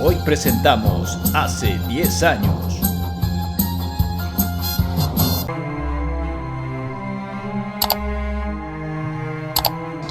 Hoy presentamos Hace 10 años.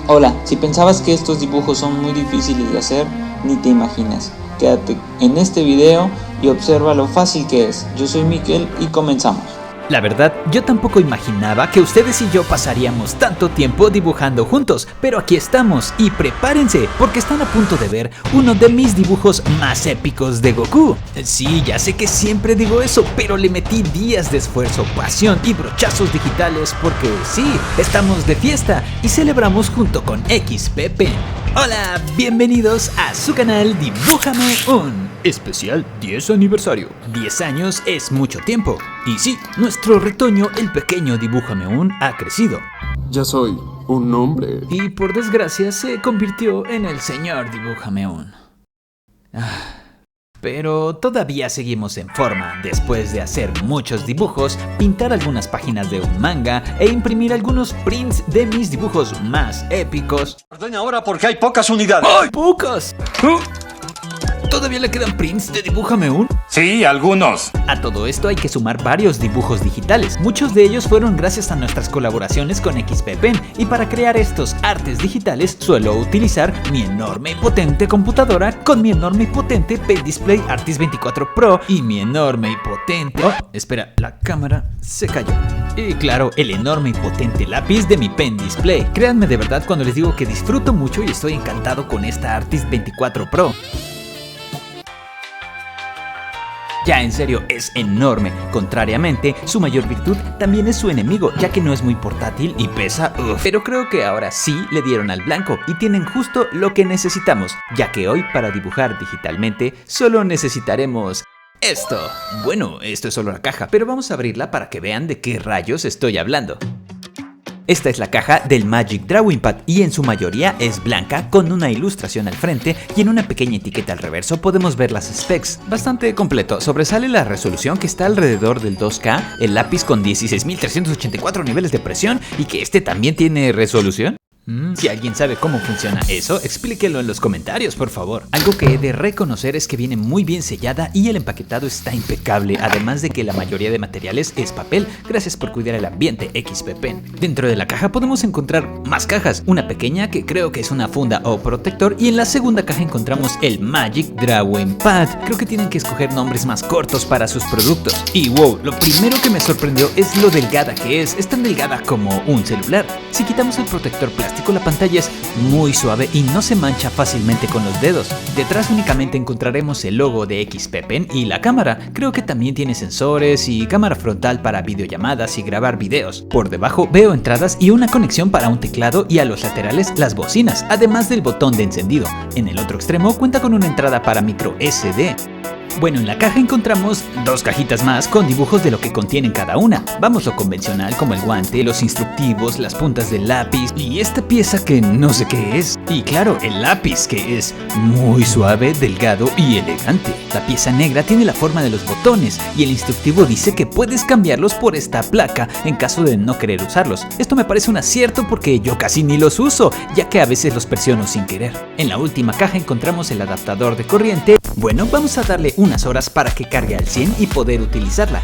Hola, si pensabas que estos dibujos son muy difíciles de hacer, ni te imaginas. Quédate en este video y observa lo fácil que es. Yo soy Miquel y comenzamos. La verdad, yo tampoco imaginaba que ustedes y yo pasaríamos tanto tiempo dibujando juntos, pero aquí estamos y prepárense porque están a punto de ver uno de mis dibujos más épicos de Goku. Sí, ya sé que siempre digo eso, pero le metí días de esfuerzo, pasión y brochazos digitales porque sí, estamos de fiesta y celebramos junto con XP. Hola, bienvenidos a su canal Dibújame un especial 10 aniversario. 10 años es mucho tiempo. Y sí, nuestro retoño, el pequeño Dibújame un, ha crecido. Ya soy un hombre. Y por desgracia se convirtió en el señor Dibújame un. Pero todavía seguimos en forma, después de hacer muchos dibujos, pintar algunas páginas de un manga e imprimir algunos prints de mis dibujos más épicos. Ordena ahora porque hay pocas unidades. ¡Ay, pocas! ¿Todavía le quedan prints de Dibújame un? Sí, algunos. A todo esto hay que sumar varios dibujos digitales. Muchos de ellos fueron gracias a nuestras colaboraciones con XP Pen. Y para crear estos artes digitales suelo utilizar mi enorme y potente computadora con mi enorme y potente Pen Display Artist 24 Pro y mi enorme y potente... Oh, espera, la cámara se cayó. Y claro, el enorme y potente lápiz de mi Pen Display. Créanme de verdad cuando les digo que disfruto mucho y estoy encantado con esta Artist 24 Pro. Ya en serio, es enorme. Contrariamente, su mayor virtud también es su enemigo, ya que no es muy portátil y pesa Pero creo que ahora sí le dieron al blanco y tienen justo lo que necesitamos, ya que hoy para dibujar digitalmente solo necesitaremos esto. Bueno, esto es solo la caja, pero vamos a abrirla para que vean de qué rayos estoy hablando. Esta es la caja del Magic Drawing Pad y en su mayoría es blanca con una ilustración al frente y en una pequeña etiqueta al reverso podemos ver las specs. Bastante completo, sobresale la resolución que está alrededor del 2K, el lápiz con 16.384 niveles de presión y que este también tiene resolución. Si alguien sabe cómo funciona eso, explíquelo en los comentarios, por favor. Algo que he de reconocer es que viene muy bien sellada y el empaquetado está impecable, además de que la mayoría de materiales es papel. Gracias por cuidar el ambiente, XP Pen. Dentro de la caja podemos encontrar más cajas, una pequeña que creo que es una funda o protector y en la segunda caja encontramos el Magic Drawing Pad. Creo que tienen que escoger nombres más cortos para sus productos. Y wow, lo primero que me sorprendió es lo delgada que es tan delgada como un celular. Si quitamos el protector plástico, la pantalla es muy suave y no se mancha fácilmente con los dedos. Detrás únicamente encontraremos el logo de XP Pen y la cámara. Creo que también tiene sensores y cámara frontal para videollamadas y grabar videos. Por debajo veo entradas y una conexión para un teclado y a los laterales las bocinas, además del botón de encendido. En el otro extremo cuenta con una entrada para micro SD. Bueno, en la caja encontramos dos cajitas más con dibujos de lo que contienen cada una. Vamos lo convencional como el guante, los instructivos, las puntas del lápiz y esta pieza que no sé qué es. Y claro, el lápiz que es muy suave, delgado y elegante. La pieza negra tiene la forma de los botones y el instructivo dice que puedes cambiarlos por esta placa en caso de no querer usarlos. Esto me parece un acierto porque yo casi ni los uso, ya que a veces los presiono sin querer. En la última caja encontramos el adaptador de corriente. Bueno, vamos a darle unas horas para que cargue al 100 y poder utilizarla.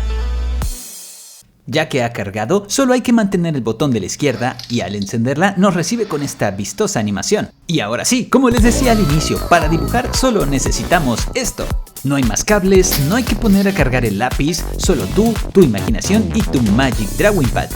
Ya que ha cargado, solo hay que mantener el botón de la izquierda y al encenderla nos recibe con esta vistosa animación. Y ahora sí, como les decía al inicio, para dibujar solo necesitamos esto. No hay más cables, no hay que poner a cargar el lápiz, solo tú, tu imaginación y tu Magic Drawing Pad.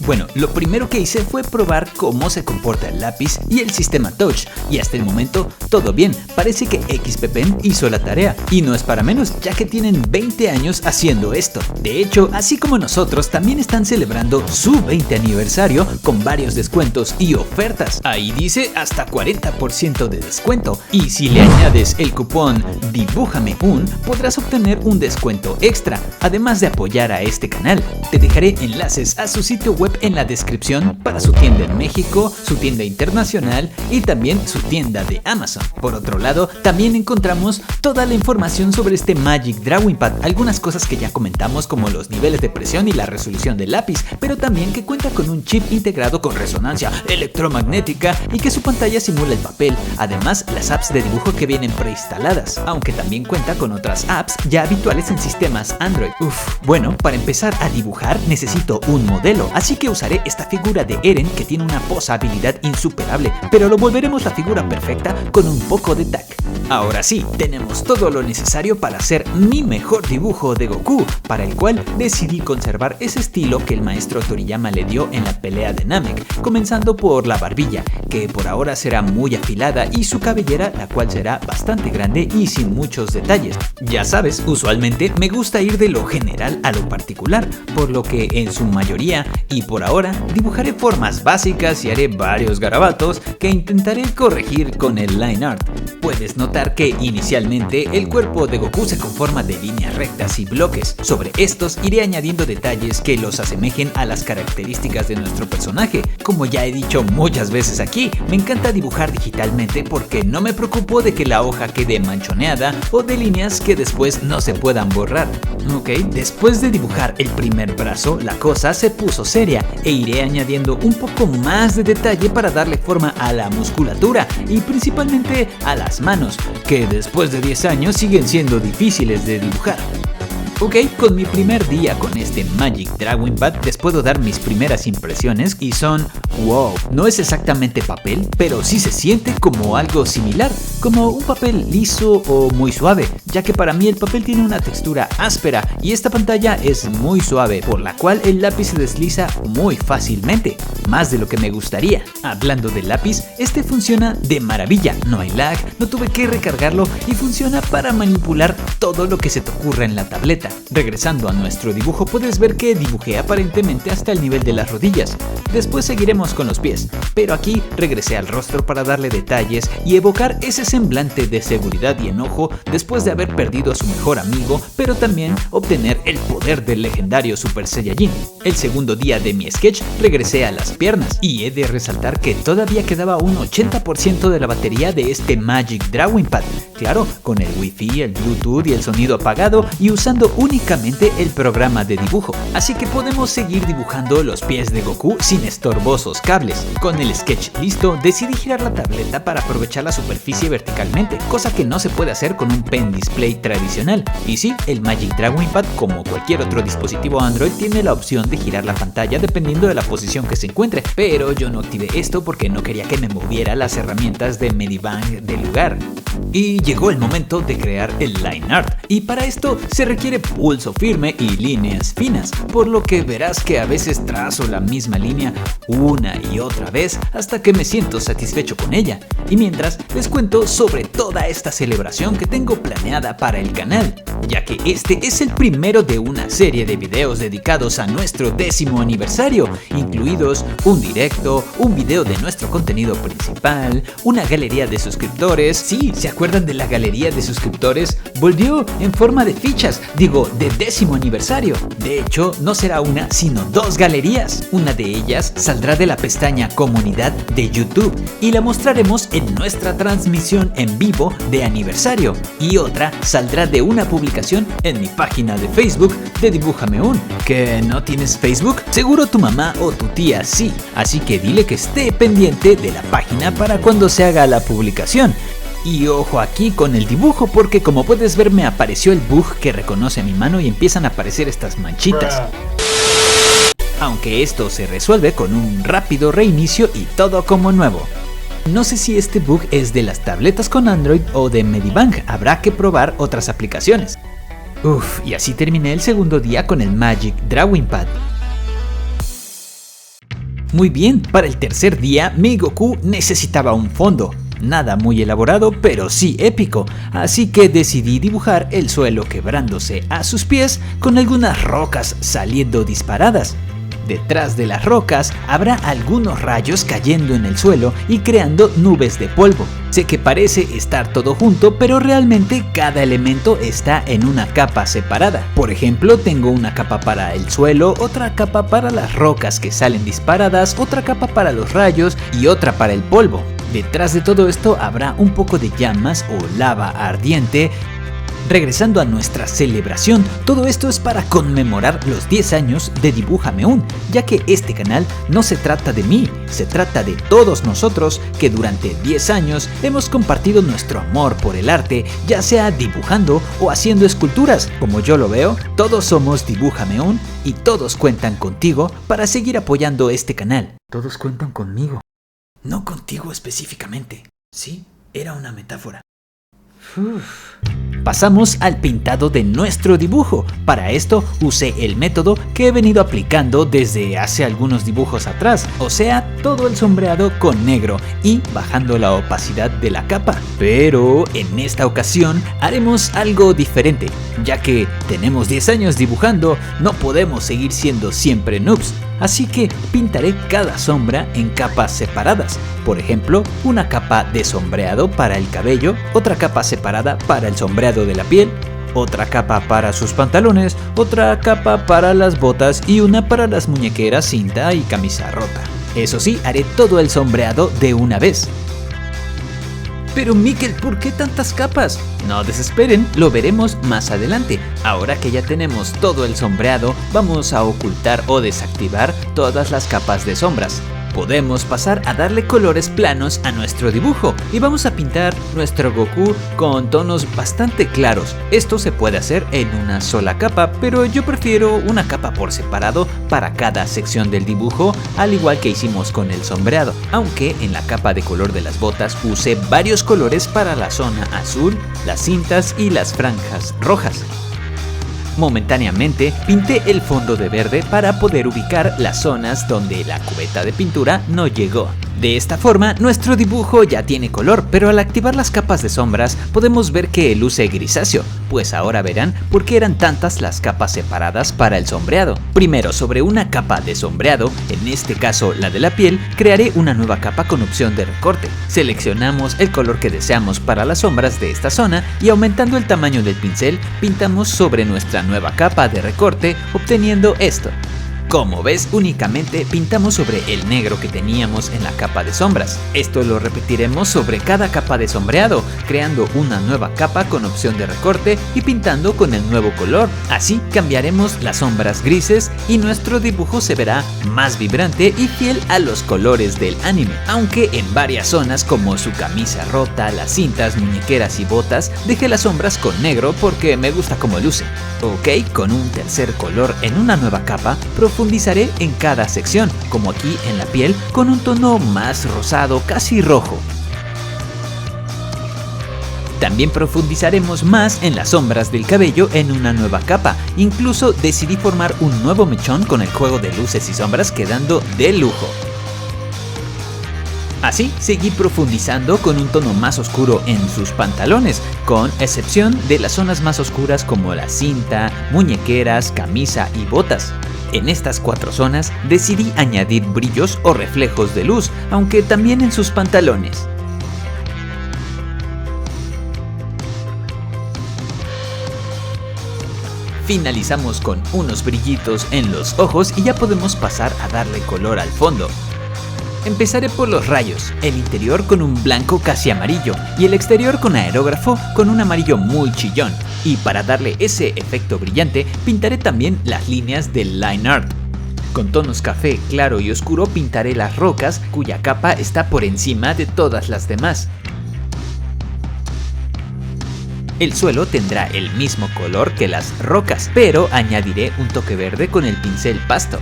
Bueno, lo primero que hice fue probar cómo se comporta el lápiz y el sistema Touch, y hasta el momento todo bien, parece que XP Pen hizo la tarea, y no es para menos, ya que tienen 20 años haciendo esto. De hecho, así como nosotros, también están celebrando su 20 aniversario con varios descuentos y ofertas. Ahí dice hasta 40% de descuento, y si le añades el cupón Dibújame un, podrás obtener un descuento extra, además de apoyar a este canal. Te dejaré enlaces a su sitio sitio web en la descripción para su tienda en México, su tienda internacional y también su tienda de Amazon. Por otro lado, también encontramos toda la información sobre este Magic Drawing Pad, algunas cosas que ya comentamos como los niveles de presión y la resolución del lápiz, pero también que cuenta con un chip integrado con resonancia electromagnética y que su pantalla simula el papel, además las apps de dibujo que vienen preinstaladas, aunque también cuenta con otras apps ya habituales en sistemas Android. Bueno, para empezar a dibujar necesito un modelo, así que usaré esta figura de Eren que tiene una posabilidad insuperable, pero lo volveremos la figura perfecta con un poco de tac. Ahora sí, tenemos todo lo necesario para hacer mi mejor dibujo de Goku, para el cual decidí conservar ese estilo que el maestro Toriyama le dio en la pelea de Namek, comenzando por la barbilla, que por ahora será muy afilada, y su cabellera, la cual será bastante grande y sin muchos detalles. Ya sabes, usualmente me gusta ir de lo general a lo particular, por lo que en su mayoría y por ahora dibujaré formas básicas y haré varios garabatos que intentaré corregir con el line art. Puedes notar que inicialmente el cuerpo de Goku se conforma de líneas rectas y bloques. Sobre estos iré añadiendo detalles que los asemejen a las características de nuestro personaje. Como ya he dicho muchas veces aquí, me encanta dibujar digitalmente porque no me preocupo de que la hoja quede manchoneada o de líneas que después no se puedan borrar. Después de dibujar el primer brazo, la cosa se puso seria e iré añadiendo un poco más de detalle para darle forma a la musculatura y principalmente a las manos, que después de 10 años siguen siendo difíciles de dibujar. Con mi primer día con este Magic Drawing Pad les puedo dar mis primeras impresiones y son wow. No es exactamente papel, pero sí se siente como algo similar, como un papel liso o muy suave, ya que para mí el papel tiene una textura áspera y esta pantalla es muy suave, por la cual el lápiz se desliza muy fácilmente, más de lo que me gustaría. Hablando del lápiz, este funciona de maravilla, no hay lag, no tuve que recargarlo y funciona para manipular todo lo que se te ocurra en la tableta. Regresando a nuestro dibujo, puedes ver que dibujé aparentemente hasta el nivel de las rodillas. Después seguiremos con los pies, pero aquí regresé al rostro para darle detalles y evocar ese semblante de seguridad y enojo después de haber perdido a su mejor amigo, pero también obtener el poder del legendario Super Saiyajin. El segundo día de mi sketch regresé a las piernas y he de resaltar que todavía quedaba un 80% de la batería de este Magic Drawing Pad, claro, con el Wi-Fi, el Bluetooth y el sonido apagado y usando únicamente el programa de dibujo, así que podemos seguir dibujando los pies de Goku sin estorbosos cables. Con el sketch listo, decidí girar la tableta para aprovechar la superficie verticalmente, cosa que no se puede hacer con un pen display tradicional. Y sí, el Magic Drawing Pad, como cualquier otro dispositivo Android, tiene la opción de girar la pantalla dependiendo de la posición que se encuentre, pero yo no activé esto porque no quería que me moviera las herramientas de Medibang del lugar. Y llegó el momento de crear el line art, y para esto se requiere pulso firme y líneas finas, por lo que verás que a veces trazo la misma línea una y otra vez hasta que me siento satisfecho con ella. Y mientras les cuento sobre toda esta celebración que tengo planeada para el canal, ya que este es el primero de una serie de videos dedicados a nuestro 10º aniversario, incluidos un directo, un video de nuestro contenido principal, una galería de suscriptores. Sí, ¿se acuerdan de la galería de suscriptores? Volvió en forma de fichas, de 10º aniversario. De hecho, no será una, sino 2 galerías. Una de ellas saldrá de la pestaña Comunidad de YouTube y la mostraremos en nuestra transmisión en vivo de aniversario, y otra saldrá de una publicación en mi página de Facebook de Dibújame Un. ¿Que no tienes Facebook? Seguro tu mamá o tu tía sí, así que dile que esté pendiente de la página para cuando se haga la publicación. Y ojo aquí con el dibujo, porque como puedes ver me apareció el bug que reconoce mi mano y empiezan a aparecer estas manchitas. Aunque esto se resuelve con un rápido reinicio y todo como nuevo. No sé si este bug es de las tabletas con Android o de Medibang, habrá que probar otras aplicaciones. Y así terminé el segundo día con el Magic Drawing Pad. Muy bien, para el tercer día mi Goku necesitaba un fondo. Nada muy elaborado, pero sí épico, así que decidí dibujar el suelo quebrándose a sus pies con algunas rocas saliendo disparadas. Detrás de las rocas habrá algunos rayos cayendo en el suelo y creando nubes de polvo. Sé que parece estar todo junto, pero realmente cada elemento está en una capa separada. Por ejemplo, tengo una capa para el suelo, otra capa para las rocas que salen disparadas, otra capa para los rayos y otra para el polvo. Detrás de todo esto habrá un poco de llamas o lava ardiente. Regresando a nuestra celebración, todo esto es para conmemorar los 10 años de Dibújame Un, ya que este canal no se trata de mí, se trata de todos nosotros que durante 10 años hemos compartido nuestro amor por el arte, ya sea dibujando o haciendo esculturas. Como yo lo veo, todos somos Dibújame Un y todos cuentan contigo para seguir apoyando este canal. Todos cuentan conmigo. No contigo específicamente. Sí, era una metáfora. Pasamos al pintado de nuestro dibujo. Para esto usé el método que he venido aplicando desde hace algunos dibujos atrás, o sea, todo el sombreado con negro y bajando la opacidad de la capa. Pero en esta ocasión haremos algo diferente, ya que tenemos 10 años dibujando, no podemos seguir siendo siempre noobs. Así que pintaré cada sombra en capas separadas. Por ejemplo, una capa de sombreado para el cabello, otra capa separada para el sombreado de la piel, otra capa para sus pantalones, otra capa para las botas y una para las muñequeras, cinta y camisa rota. Eso sí, haré todo el sombreado de una vez. Pero Mikel, ¿por qué tantas capas? No desesperen, lo veremos más adelante. Ahora que ya tenemos todo el sombreado, vamos a ocultar o desactivar todas las capas de sombras. Podemos pasar a darle colores planos a nuestro dibujo y vamos a pintar nuestro Goku con tonos bastante claros. Esto se puede hacer en una sola capa, pero yo prefiero una capa por separado para cada sección del dibujo, al igual que hicimos con el sombreado. Aunque en la capa de color de las botas usé varios colores para la zona azul, las cintas y las franjas rojas. Momentáneamente pinté el fondo de verde para poder ubicar las zonas donde la cubeta de pintura no llegó. De esta forma nuestro dibujo ya tiene color, pero al activar las capas de sombras podemos ver que luce grisáceo, pues ahora verán por qué eran tantas las capas separadas para el sombreado. Primero, sobre una capa de sombreado, en este caso la de la piel, crearé una nueva capa con opción de recorte. Seleccionamos el color que deseamos para las sombras de esta zona y aumentando el tamaño del pincel, pintamos sobre nuestra nueva capa de recorte, obteniendo esto. Como ves, únicamente pintamos sobre el negro que teníamos en la capa de sombras. Esto lo repetiremos sobre cada capa de sombreado, creando una nueva capa con opción de recorte y pintando con el nuevo color. Así cambiaremos las sombras grises y nuestro dibujo se verá más vibrante y fiel a los colores del anime. Aunque en varias zonas como su camisa rota, las cintas, muñequeras y botas, dejé las sombras con negro porque me gusta cómo luce. Ok, con un tercer color en una nueva capa, profundizaré en cada sección, como aquí en la piel, con un tono más rosado, casi rojo. También profundizaremos más en las sombras del cabello en una nueva capa. Incluso decidí formar un nuevo mechón con el juego de luces y sombras, quedando de lujo. Así, seguí profundizando con un tono más oscuro en sus pantalones, con excepción de las zonas más oscuras como la cinta, muñequeras, camisa y botas. En estas 4 zonas decidí añadir brillos o reflejos de luz, aunque también en sus pantalones. Finalizamos con unos brillitos en los ojos y ya podemos pasar a darle color al fondo. Empezaré por los rayos, el interior con un blanco casi amarillo y el exterior con aerógrafo con un amarillo muy chillón. Y para darle ese efecto brillante, pintaré también las líneas del line art. Con tonos café claro y oscuro pintaré las rocas, cuya capa está por encima de todas las demás. El suelo tendrá el mismo color que las rocas, pero añadiré un toque verde con el pincel pasto.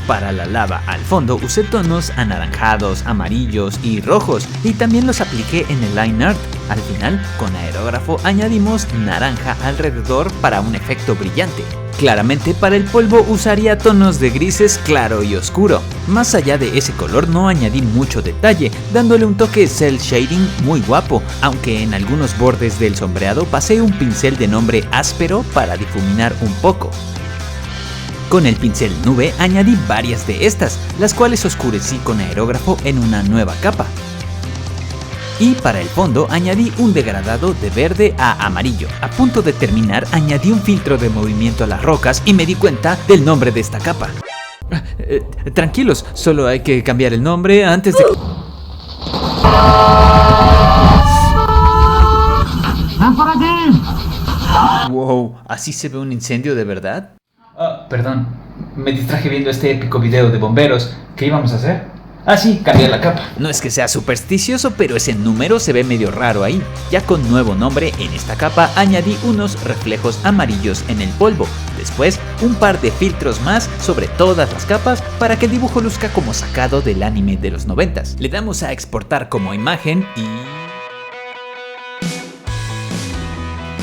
Para la lava al fondo usé tonos anaranjados, amarillos y rojos y también los apliqué en el line art. Al final, con aerógrafo añadimos naranja alrededor para un efecto brillante. Claramente para el polvo usaría tonos de grises claro y oscuro. Más allá de ese color no añadí mucho detalle, dándole un toque cel shading muy guapo, aunque en algunos bordes del sombreado pasé un pincel de nombre áspero para difuminar un poco. Con el pincel nube añadí varias de estas, las cuales oscurecí con aerógrafo en una nueva capa. Y para el fondo añadí un degradado de verde a amarillo. A punto de terminar añadí un filtro de movimiento a las rocas y me di cuenta del nombre de esta capa. Tranquilos, solo hay que cambiar el nombre antes de... Wow, ¿así se ve un incendio de verdad? Perdón, me distraje viendo este épico video de bomberos. ¿Qué íbamos a hacer? Ah, sí, cambiar la capa. No es que sea supersticioso, pero ese número se ve medio raro ahí. Ya con nuevo nombre en esta capa añadí unos reflejos amarillos en el polvo. Después, un par de filtros más sobre todas las capas para que el dibujo luzca como sacado del anime de los 90s. Le damos a exportar como imagen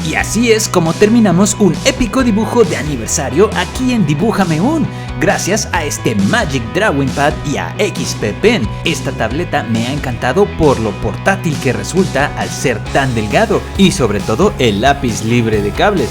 Y así es como terminamos un épico dibujo de aniversario aquí en Dibújame Un, gracias a este Magic Drawing Pad y a XP Pen. Esta tableta me ha encantado por lo portátil que resulta al ser tan delgado y sobre todo el lápiz libre de cables.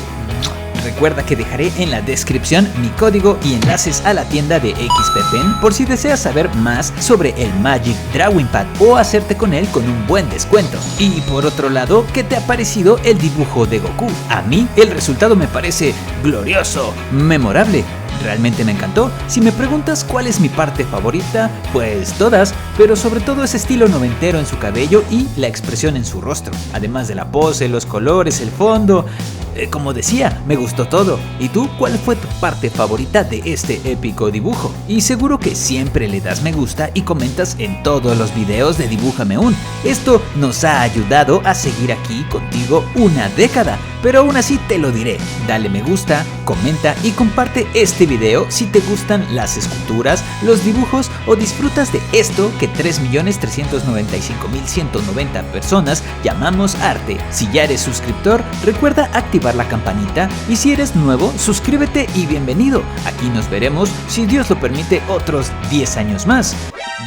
Recuerda que dejaré en la descripción mi código y enlaces a la tienda de XP Pen por si deseas saber más sobre el Magic Drawing Pad o hacerte con él con un buen descuento. Y por otro lado, ¿qué te ha parecido el dibujo de Goku? A mí el resultado me parece glorioso, memorable. Realmente me encantó. Si me preguntas cuál es mi parte favorita, pues todas, pero sobre todo ese estilo noventero en su cabello y la expresión en su rostro. Además de la pose, los colores, el fondo. Como decía, me gustó todo. ¿Y tú cuál fue tu parte favorita de este épico dibujo? Y seguro que siempre le das me gusta y comentas en todos los videos de Dibújame Un. Esto nos ha ayudado a seguir aquí contigo una década. Pero aún así te lo diré, dale me gusta, comenta y comparte este video si te gustan las esculturas, los dibujos o disfrutas de esto que 3.395.190 personas llamamos arte. Si ya eres suscriptor, recuerda activar la campanita y si eres nuevo, suscríbete y bienvenido. Aquí nos veremos, si Dios lo permite, otros 10 años más.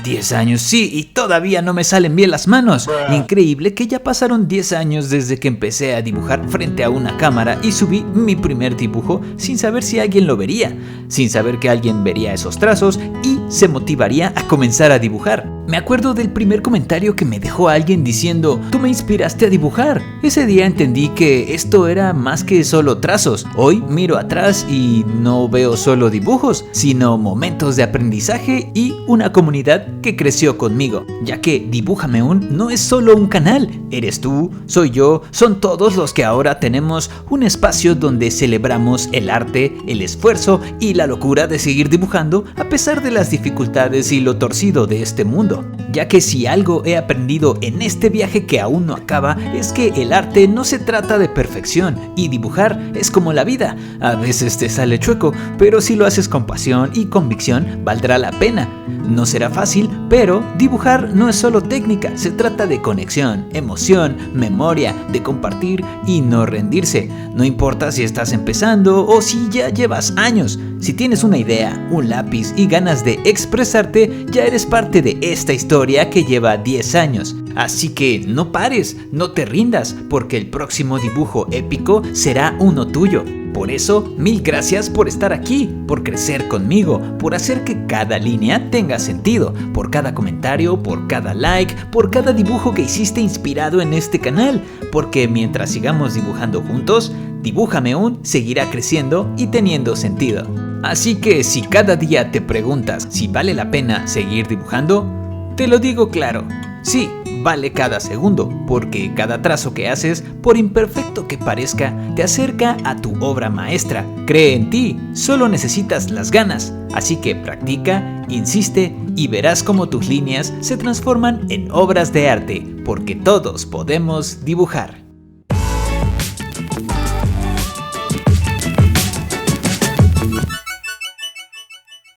10 años, sí, y todavía no me salen bien las manos. Increíble que ya pasaron 10 años desde que empecé a dibujar frente a una cámara y subí mi primer dibujo sin saber si alguien lo vería, sin saber que alguien vería esos trazos y se motivaría a comenzar a dibujar. Me acuerdo del primer comentario que me dejó alguien diciendo: "Tú me inspiraste a dibujar". Ese día entendí que esto era más que solo trazos. Hoy miro atrás y no veo solo dibujos, sino momentos de aprendizaje y una comunidad que creció conmigo, ya que Dibújame Un no es solo un canal, eres tú, soy yo, son todos los que ahora tenemos un espacio donde celebramos el arte, el esfuerzo y la locura de seguir dibujando a pesar de las dificultades y lo torcido de este mundo. Ya que si algo he aprendido en este viaje que aún no acaba es que el arte no se trata de perfección y dibujar es como la vida, a veces te sale chueco, pero si lo haces con pasión y convicción valdrá la pena. No será fácil, pero dibujar no es solo técnica, se trata de conexión, emoción, memoria, de compartir y no rendirse. No importa si estás empezando o si ya llevas años, si tienes una idea, un lápiz y ganas de expresarte, ya eres parte de esta historia que lleva 10 años. Así que no pares, no te rindas, porque el próximo dibujo épico será uno tuyo. Por eso, mil gracias por estar aquí, por crecer conmigo, por hacer que cada línea tenga sentido, por cada comentario, por cada like, por cada dibujo que hiciste inspirado en este canal, porque mientras sigamos dibujando juntos, Dibújame Un seguirá creciendo y teniendo sentido. Así que si cada día te preguntas si vale la pena seguir dibujando, te lo digo claro, sí. Vale cada segundo, porque cada trazo que haces, por imperfecto que parezca, te acerca a tu obra maestra. Cree en ti, solo necesitas las ganas. Así que practica, insiste y verás cómo tus líneas se transforman en obras de arte, porque todos podemos dibujar.